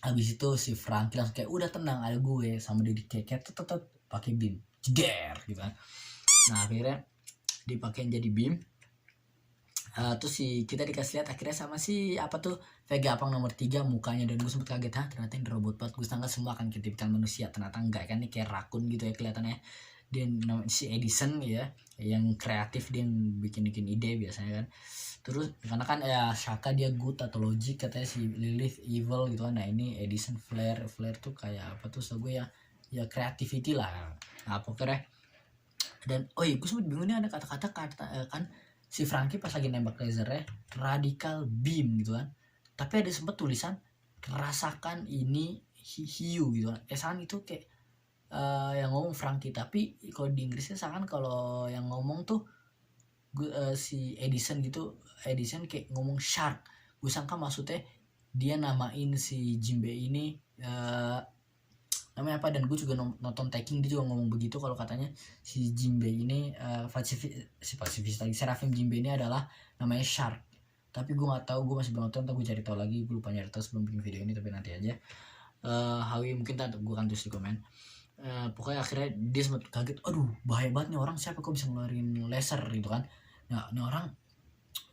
Habis itu si Franky langsung kayak udah tenang, ada gue sama Dedi kayak tetep pakai beam jeder gitu kan. Nah akhirnya dipakein jadi beam. Terus si kita dikasih lihat akhirnya sama si apa tuh Vega Apang nomor 3 mukanya, dan gue sempet kaget, ternyata ini robot banget. Gue sangka semua akan ketipikal manusia, ternyata enggak kan, ini kayak rakun gitu ya kelihatannya. Dan si Edison ya yang kreatif, dia yang bikin ide biasanya kan. Terus karena kan ya Shaka dia good atau logic, katanya si Lilith evil gitu kan. Nah ini Edison Flare tuh kayak apa tuh, so gue ya creativity lah. Nah pokoknya, dan oh iya gue sempet bingung nih, ada kata-kata kan si Franky pas lagi nembak lasernya radical beam gitu kan, tapi ada sempet tulisan rasakan ini hiu gitu kan. Sangat itu kayak yang ngomong Franky, tapi kalau di Inggrisnya sangat kalau yang ngomong tuh si Edison gitu. Edison kayak ngomong shark, gue sangka maksudnya dia namain si Jimbe ini namanya apa. Dan gue juga nonton Taking, dia juga ngomong begitu kalau katanya si Jimbe ini pacifist lagi, Seraphim Jimbe ini adalah namanya Shark. Tapi gue nggak tahu, gue masih belum nonton, gue cari tahu lagi, gue lupa nyari tahu sebelum bikin video ini, tapi nanti aja. Hawi mungkin gue akan tulis di komen. Pokoknya akhirnya dia sempat kaget, aduh bahaya banget nih orang, siapa kok bisa ngeluarin laser gitu kan. Nah ini orang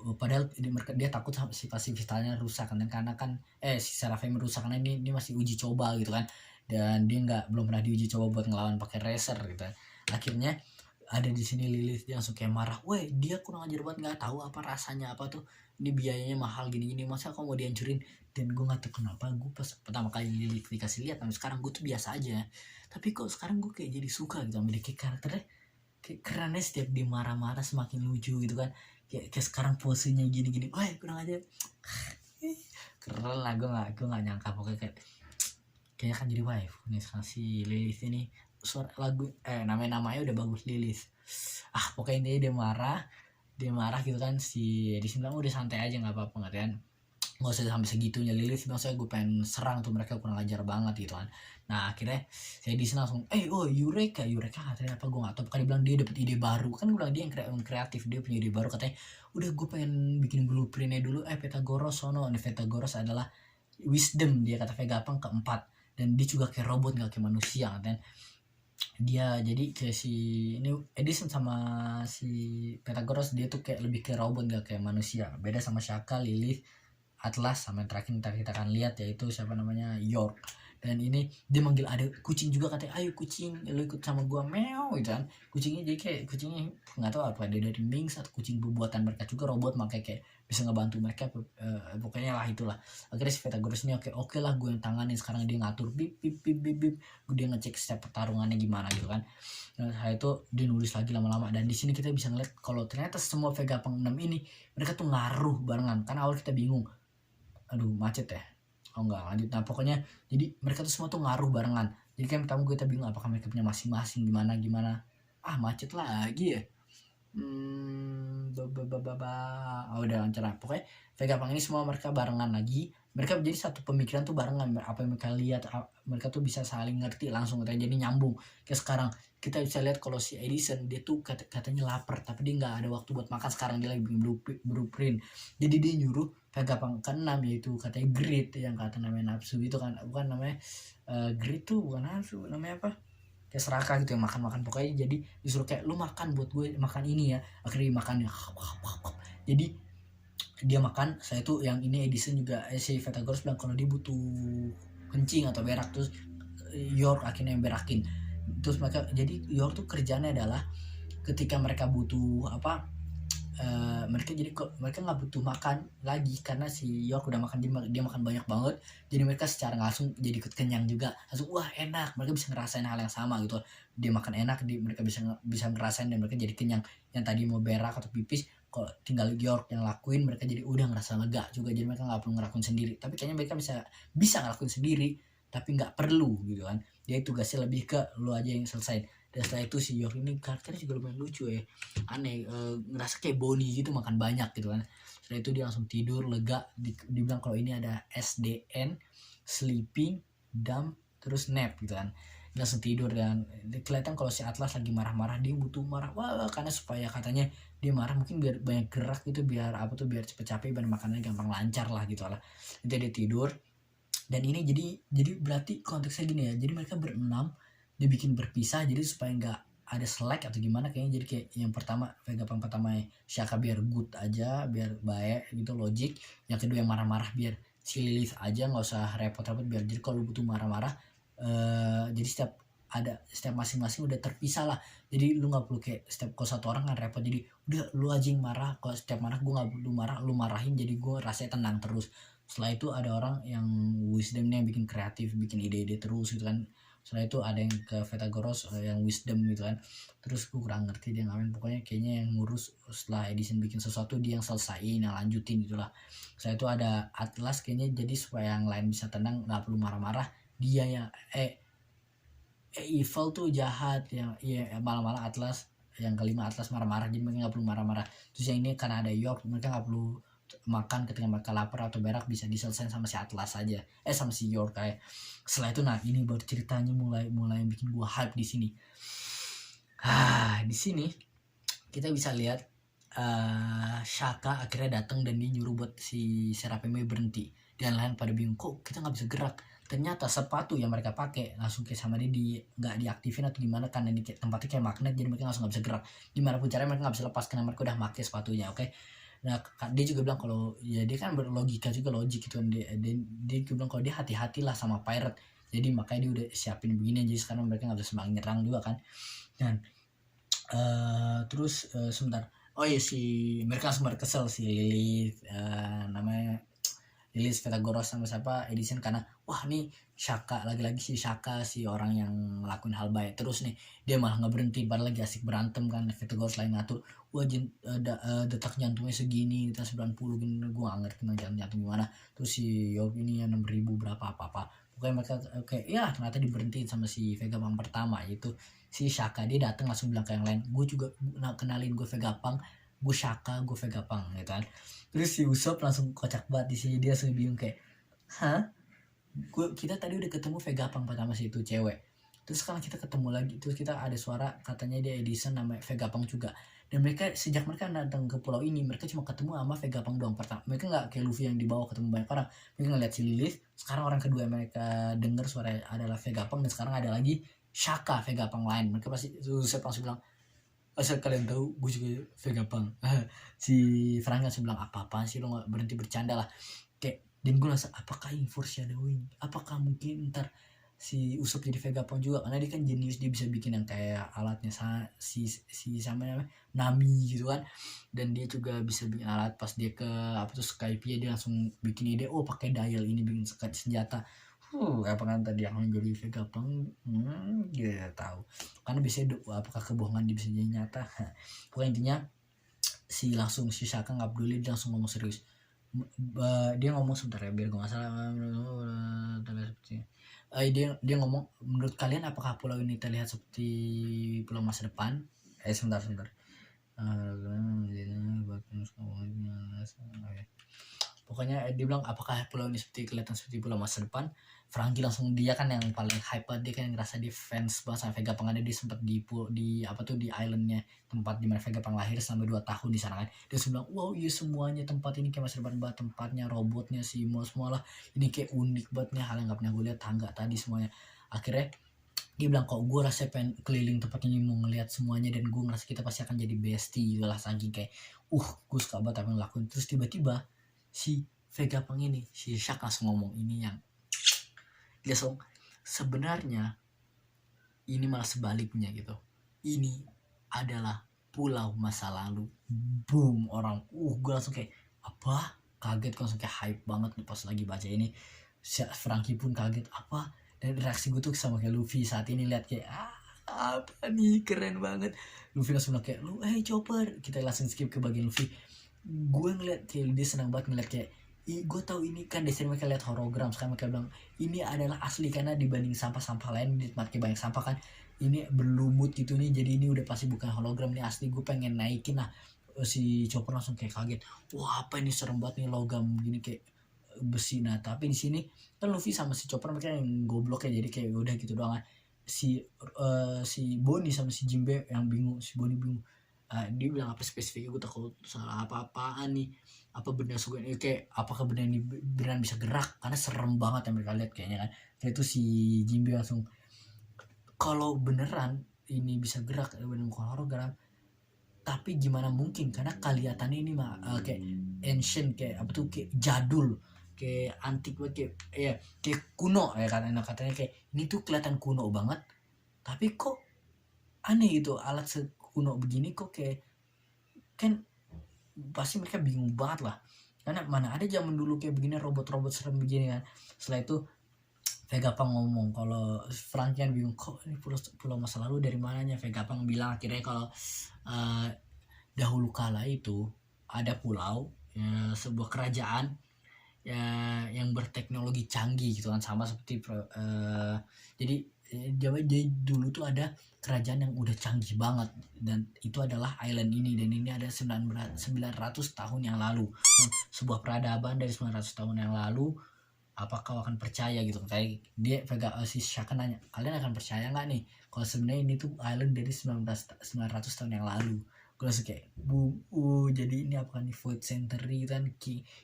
padahal dia takut si pasifistalnya rusak kan, karena kan si Seraphim rusak karena ini masih uji coba gitu kan, dan dia belum pernah diuji coba buat ngelawan pakai racer gitu. Akhirnya ada di sini Lilith, dia langsung kayak marah, weh dia kurang ajar banget, nggak tahu apa rasanya apa tuh, ini biayanya mahal gini-gini, masa kamu mau dihancurin. Dan gue nggak tahu kenapa, gue pas pertama kali Lilith dikasih lihat, sampai sekarang gue tuh biasa aja, tapi kok sekarang gue kayak jadi suka gitu sama dia, kayak karakternya kayak kerennya, setiap dia marah-marah semakin lucu gitu kan. Kayak sekarang posenya gini-gini, wah kurang aja keren lah. Gue nggak nyangka pokoknya kayaknya kan jadi wife nih sekarang si Lilith ini. Suara lagu namanya udah bagus, Lilith. Pokoknya dia marah gitu kan. Si di sini udah santai aja, nggak apa-apa nggak kan, nggak usah sampai segitunya. Lilith maksudnya gue pengen serang tuh mereka, kurang ajar banget gitu kan. Nah akhirnya saya di sini langsung Eureka katanya apa, gue nggak tahu, kan dia bilang dia dapet ide baru kan. Gue bilang dia yang kreatif, dia punya ide baru katanya. Udah gue pengen bikin blueprintnya dulu. Pythagoras sono, ini Pythagoras adalah wisdom, dia kata Vegapunk keempat, dan dia juga kayak robot nggak kayak manusia kan. Dia jadi kayak si ini Edison sama si Pythagoras, dia tuh kayak lebih kayak robot nggak kayak manusia, beda sama Shaka, Lilith, Atlas, sama yang terakhir kita akan lihat yaitu siapa namanya, York. Dan ini dia manggil ada kucing juga katanya, ayo kucing lu ikut sama gua, meow gitu kan. Kucingnya jadi kayak kucingnya nggak tahu apa dia dari Minx atau kucing buatan mereka juga, robot, makanya kayak bisa ngebantu mereka. Pokoknya lah itulah. Akhirnya si Pythagoras ini oke lah gue yang tanganin sekarang, dia ngatur bip bip bip bip bip, dia ngecek setiap pertarungannya gimana gitu kan. Nah itu dia nulis lagi lama-lama, dan di sini kita bisa ngeliat kalau ternyata semua Vegapunk 6 ini mereka tuh ngaruh barengan. Kan awal kita bingung, aduh macet ya, enggak lanjut. Nah pokoknya jadi mereka tuh semua tuh ngaruh barengan. Jadi kan pertama kita bingung apakah mereka punya masing-masing gimana macet lagi ya. Udah lancar. Pokoknya Vegapunk ini semua mereka barengan lagi, mereka jadi satu pemikiran tuh barengan. Apa yang mereka lihat mereka tuh bisa saling ngerti langsung, katanya, jadi nyambung. Kayak sekarang kita bisa lihat kalau si Edison dia tuh katanya lapar, tapi dia nggak ada waktu buat makan, sekarang dia lagi bikin blueprint. Jadi dia nyuruh Vegapunk ke-6 yaitu katanya Greed, yang kata namanya nafsu itu kan, bukan namanya Greed tuh bukan nafsu, namanya apa, kayak serakah gitu, yang makan pokoknya. Jadi disuruh kayak lu makan buat gue, makan ini ya. Akhirnya dimakan ya. Jadi dia makan. Saya tuh yang ini Edison juga si Pythagoras bilang kalau dia butuh kencing atau berak, terus York akhirnya yang berakin. Terus mereka jadi York tuh kerjanya adalah ketika mereka butuh apa, mereka nggak butuh makan lagi karena si York udah makan, dia makan banyak banget. Jadi mereka secara langsung jadi ikut kenyang juga, langsung wah enak, mereka bisa ngerasain hal yang sama gitu. Dia makan enak, mereka bisa ngerasain, dan mereka jadi kenyang. Yang tadi mau berak atau pipis, kalau tinggal York yang lakuin, mereka jadi udah ngerasa lega juga. Jadi mereka nggak perlu ngelakuin sendiri, tapi kayaknya mereka bisa ngelakuin sendiri tapi nggak perlu gitu kan. Dia tugasnya lebih ke lu aja yang selesai. Dan setelah itu si York ini karakternya juga lumayan lucu ya, aneh, ngerasa kayak Bonnie gitu, makan banyak gitu kan. Setelah itu dia langsung tidur lega. Dibilang kalau ini ada SDN, sleeping, dump, terus nap gitu kan. Dia langsung tidur. Dan kelihatan kalau si Atlas lagi marah-marah, dia butuh marah karena supaya katanya dia marah mungkin biar banyak gerak gitu, biar cepet capek, biar makanannya gampang lancar lah gitu lah. Jadi dia tidur. Dan ini jadi berarti konteksnya gini ya, jadi mereka berenam dibikin berpisah jadi supaya nggak ada selek atau gimana, kayaknya. Jadi kayak yang pertama Vegapunk pertama Shaka biar good aja, biar baik gitu, logik. Yang kedua yang marah-marah biar si Lilith aja, nggak usah repot-repot, biar jadi kalau butuh marah-marah jadi setiap masing-masing udah terpisah lah. Jadi lu nggak perlu kayak setiap kalau satu orang kan repot, jadi udah lu aja yang marah, kalau setiap marah gue nggak perlu marah, lu marahin, jadi gue rasanya tenang terus. Setelah itu ada orang yang wisdom yang bikin kreatif, bikin ide-ide terus gitu kan. Setelah itu ada yang ke Vetagoros yang wisdom gitu kan. Terus gue kurang ngerti dia ngapain, pokoknya kayaknya yang ngurus setelah Edison bikin sesuatu dia yang selesaiin, yang lanjutin gitulah. Setelah itu ada Atlas kayaknya, jadi supaya yang lain bisa tenang, nggak perlu marah-marah, dia yang evil tuh jahat yang malah Atlas yang kelima. Atlas marah-marah jadi mereka nggak perlu marah-marah. Terus yang ini karena ada York, mereka nggak perlu makan ketika mereka lapar atau berak, bisa diselesaikan sama si Atlas aja, sama si York kayak. Setelah itu nah ini baru ceritanya mulai yang bikin gua hype di sini. Di sini kita bisa lihat Shaka akhirnya datang dan dia nyuruh buat si Serapime berhenti, dan lain pada bingung kok kita nggak bisa gerak. Ternyata sepatu yang mereka pakai langsung kayak sama dia nggak diaktifin atau gimana, karena di tempatnya kayak magnet, jadi mereka langsung nggak bisa gerak. Gimana pun caranya mereka nggak bisa lepas karena mereka udah pakai sepatunya. Oke. Nah dia juga bilang kalau ya dia kan berlogika juga, logik gitu kan. Dia bilang kalau dia hati-hatilah sama pirate, jadi makanya dia udah siapin begini, jadi sekarang mereka nggak bisa sembarangan nyerang juga kan. Dan terus sebentar, oh iya si mereka langsung kesel si Lilith, namanya Lilith Vetagoros sama siapa Edison, karena wah nih Shaka lagi-lagi si Shaka, si orang yang ngelakuin hal baik terus nih, dia malah nggak berhenti padahal lagi asik berantem kan. Vetagoros lain ngatur, wah detak jantungnya segini, kita 90 gini, gue gak ngerti jantung gimana. Terus si York ini yang 6.000 berapa apa pokoknya mereka kayak ya ternyata diberhentiin sama si Vegapunk pertama, yaitu si Shaka. Dia datang langsung bilang ke yang lain, gue juga kenalin gue Vegapunk, gue Shaka, gue Vegapunk gitu kan. Terus si Usopp langsung kocak banget di sini, dia langsung bingung kayak, kita tadi udah ketemu Vegapunk pertama sih itu cewek, terus sekarang kita ketemu lagi, terus kita ada suara katanya dia Edison namanya Vegapunk juga. Dan mereka sejak mereka datang ke pulau ini, mereka cuma ketemu sama Vegapunk doang pertama. Mereka nggak kayak Luffy yang dibawa ketemu banyak orang. Mereka ngeliat si Lilith. Sekarang orang kedua yang mereka dengar suara adalah Vegapunk, dan sekarang ada lagi Shaka Vegapunk lain. Mereka pasti saya langsung bilang, asal kalian tahu gue juga Vegapunk. Si Frank langsung bilang, apa-apaan sih lo, nggak berhenti bercanda lah kayak. Dan gue rasa apakah ini foreshadowing, apakah mungkin ntar si Usopp jadi Vegapunk juga, karena dia kan jenius, dia bisa bikin yang kayak alatnya si sama namanya Nami gitu kan. Dan dia juga bisa bikin alat pas dia ke apa tuh Skype, dia langsung bikin ide, oh pakai dial ini bikin senjata. Apa kan tadi yang jadi Vegapunk, dia tahu karena biasanya apakah kebohongan dia bisa jadi nyata. Pokoknya intinya si Shaka nggak peduli, dia langsung ngomong serius. Dia ngomong sebentar ya biar gue nggak salah. Dia ngomong, menurut kalian apakah pulau ini terlihat seperti pulau masa depan? Sebentar. Pokoknya dia bilang apakah pulau ini kelihatan seperti pulau masa depan. Franky langsung, dia kan yang paling hype banget, dia kan ngerasa dia fans banget sama Vegapunk. Ada dia sempat di apa tuh di islandnya, tempat dimana Vegapunk lahir selama 2 tahun di sana kan. Dia bilang wow iya semuanya tempat ini kayak masa depan banget, tempatnya, robotnya, semua lah ini kayak unik banget nih, hal yang gak pernah gue lihat, tangga tadi semuanya. Akhirnya dia bilang kok gue rasa pengen keliling tempat ini mau ngeliat semuanya, dan gue ngerasa kita pasti akan jadi bestie gitu lah, saking kayak gue suka banget apa yang ngelakuin. Terus tiba-tiba si Vegapunk ini, si Shaka langsung ngomong ini yang dia sebenarnya ini malah sebaliknya gitu, ini adalah pulau masa lalu. Boom, orang gue langsung kayak apa, kaget, langsung kayak hype banget nih pas lagi baca ini. Franky pun kaget apa, dan reaksi gue tuh sama kayak Luffy saat ini, lihat kayak apa nih keren banget. Luffy langsung bilang kayak lu Chopper, kita langsung skip ke bagian Luffy. Gue ngeliat kayak dia senang banget ngeliat kayak gue tahu ini kan desanya mereka lihat hologram, sekarang mereka bilang ini adalah asli karena dibanding sampah-sampah lain di tempat banyak sampah kan, ini berlumut gitu nih, jadi ini udah pasti bukan hologram, nih asli, gue pengen naikin lah. Si Chopper langsung kayak kaget, wah apa ini serem banget nih, logam gini kayak besi. Nah tapi di sini kan Luffy sama si Chopper mereka yang goblok ya, jadi kayak udah gitu doang kan. Si Bonnie sama si Jinbe yang bingung, si Bonnie bingung Dia bilang apa spesifiknya gue takut salah apa-apaan nih, apa benda suka ini kayak apakah benda ini beneran bisa gerak, karena serem banget yang mereka lihat kayaknya kan. Kayak itu si Jimbe langsung, kalau beneran ini bisa gerak bener bukan hologram, tapi gimana mungkin, karena kelihatannya ini mah kayak ancient, kayak apa tuh, kayak jadul, kayak antik banget, kayak ya kayak kuno ya kan, katanya kayak ini tuh kelihatan kuno banget, tapi kok aneh gitu, alat sekuno begini kok kayak, kan pasti mereka bingung banget lah, karena mana ada zaman dulu kayak begini robot-robot serem begini kan. Setelah itu Vegapunk ngomong, kalau Frankian bingung kok ini pulau masa lalu dari mananya. Vegapunk bilang akhirnya kalau uh, dahulu kala itu ada pulau ya, sebuah kerajaan ya yang berteknologi canggih gitu kan, sama seperti jadi jadi dulu tuh ada kerajaan yang udah canggih banget, dan itu adalah island ini, dan ini ada 900 tahun yang lalu. Sebuah peradaban dari 900 tahun yang lalu, apakah akan percaya gitu, kayak dia si Shaka nanya, kalian akan percaya nggak nih kalau sebenarnya ini tuh island dari 900 tahun yang lalu. Gue langsung kayak jadi ini apa kan, Void Century kan,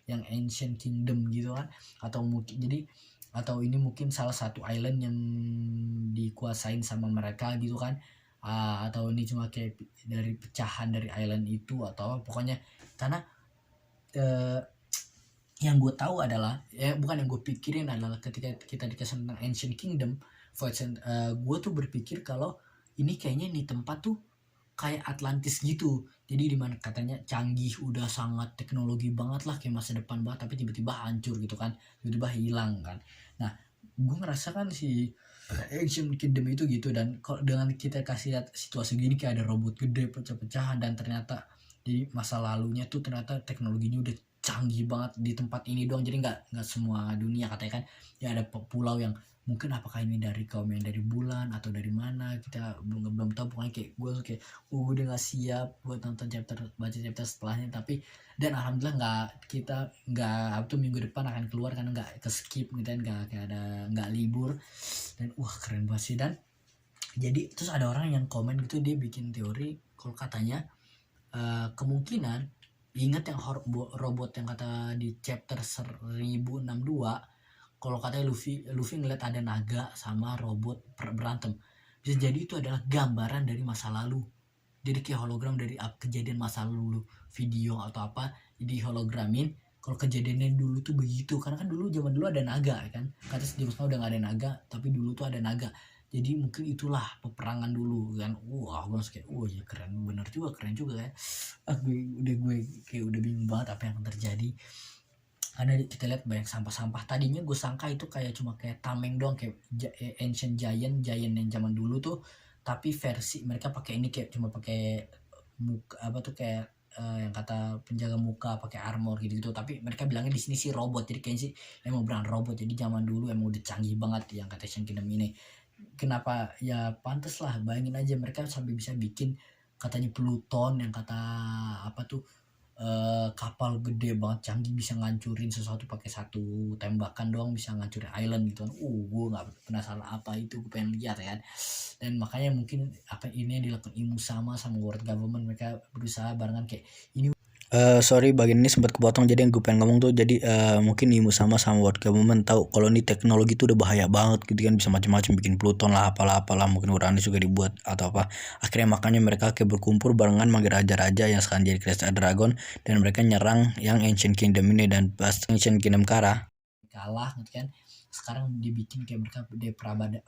yang ancient kingdom gitu kan, atau mungkin jadi, atau ini mungkin salah satu island yang dikuasain sama mereka gitu kan. Atau ini cuma kayak dari pecahan dari island itu, atau pokoknya, karena yang gue tahu adalah, bukan yang gue pikirin adalah, ketika kita dikasih tentang Ancient Kingdom, gue tuh berpikir kalau ini kayaknya nih tempat tuh kayak Atlantis gitu, jadi dimana katanya canggih, udah sangat teknologi banget lah, kayak masa depan banget, tapi tiba-tiba hancur gitu kan, tiba-tiba hilang kan. Nah gue ngerasakan si Ancient Kingdom itu gitu, dan kalau dengan kita kasih lihat situasi gini, kayak ada robot gede pecah-pecahan, dan ternyata di masa lalunya tuh ternyata teknologinya udah canggih banget di tempat ini doang, jadi nggak semua dunia katanya kan. Ya ada pulau yang mungkin apakah ini dari kaum yang dari bulan atau dari mana, kita belum tahu. Pokoknya kayak gue tuh kayak udah nggak siap buat nonton baca chapter setelahnya. Tapi dan alhamdulillah nggak apa tuh, minggu depan akan keluar karena nggak ke skip gitu kan, nggak kayak ada, nggak libur. Dan keren banget sih. Dan jadi terus ada orang yang komen gitu, dia bikin teori kalau katanya kemungkinan, ingat yang robot yang kata di chapter 1062, kalau katanya Luffy ngeliat ada naga sama robot berantem, bisa jadi itu adalah gambaran dari masa lalu, jadi kayak hologram dari kejadian masa lalu, video atau apa, jadi hologramin kalau kejadiannya dulu tuh begitu, karena kan zaman dulu ada naga kan, kata sejauh udah nggak ada naga, tapi dulu tuh ada naga, jadi mungkin itulah peperangan dulu kan. Gue langsung kayak ya keren, bener juga, keren juga ya. Gue kayak udah bingung banget apa yang akan terjadi, karena kita lihat banyak sampah-sampah. Tadinya gue sangka itu kayak cuma kayak tameng doang, kayak ancient giant yang zaman dulu tuh, tapi versi mereka pakai ini kayak cuma pakai muka apa tuh, kayak yang kata penjaga muka pakai armor gitu, tapi mereka bilangnya di sini sih robot, jadi kayaknya sih emang beneran robot, jadi zaman dulu emang udah canggih banget yang kata Ancient Kingdom ini. Kenapa ya, pantes lah, bayangin aja mereka sampai bisa bikin katanya Pluton, yang kata apa tuh, kapal gede banget canggih, bisa ngancurin sesuatu pakai satu tembakan doang, bisa ngancurin island gitu kan. Gue nggak penasaran apa itu, gue pengen lihat ya kan. Dan makanya mungkin apa ini yang dilakukan Imu sama world government, mereka berusaha barengan kayak ini. Sorry bagian ini sempat kepotong, jadi yang gue pengen ngomong tuh, jadi mungkin Imu sama World Government tahu kalau ini teknologi tuh udah bahaya banget gitu kan, bisa macam-macam, bikin Pluton lah, apalah, mungkin Uranus juga dibuat atau apa. Akhirnya makanya mereka kayak berkumpul barengan manggil raja-raja yang sekarang jadi Crest Dragon, dan mereka nyerang yang Ancient Kingdom ini. Dan pas Ancient Kingdom kalah gitu kan, sekarang dibikin kayak mereka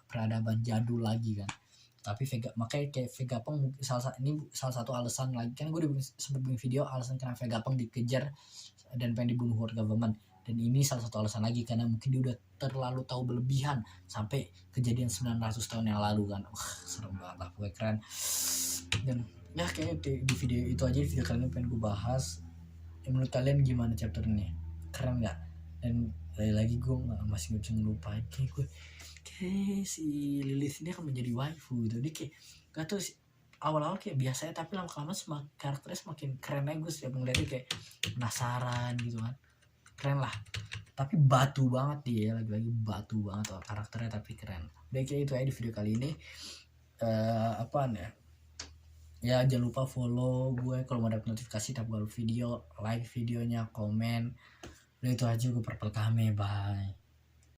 peradaban jadul lagi kan. Tapi makanya kayak Vegapunk ini salah satu alasan lagi kan, gue udah sempat bikin video alasan kenapa Vegapunk dikejar dan pengen dibunuh world government, dan ini salah satu alasan lagi karena mungkin dia udah terlalu tahu berlebihan sampai kejadian 900 tahun yang lalu kan. Serem banget lah, gue keren. Dan ya kayaknya di video itu aja, video kali ini pengen gue bahas. Menurut kalian gimana chapter ini, keren nggak? Dan lagi gue masih nggak bisa ngelupain kayak si Lilith ini akan menjadi waifu gitu. Dia kayak gak tau sih, awal-awal kayak biasa ya, tapi lama-lama karakternya semakin keren aja. Gue setiap ngeliatnya kayak penasaran gitu kan, keren lah. Tapi batu banget dia, lagi-lagi batu banget karakternya, tapi keren. Udah kayak itu aja di video kali ini. Apaan ya, Ya jangan lupa follow gue kalau mau dapat notifikasi tiap gue video, like videonya, komen. Udah itu aja gue perpel kami, bye.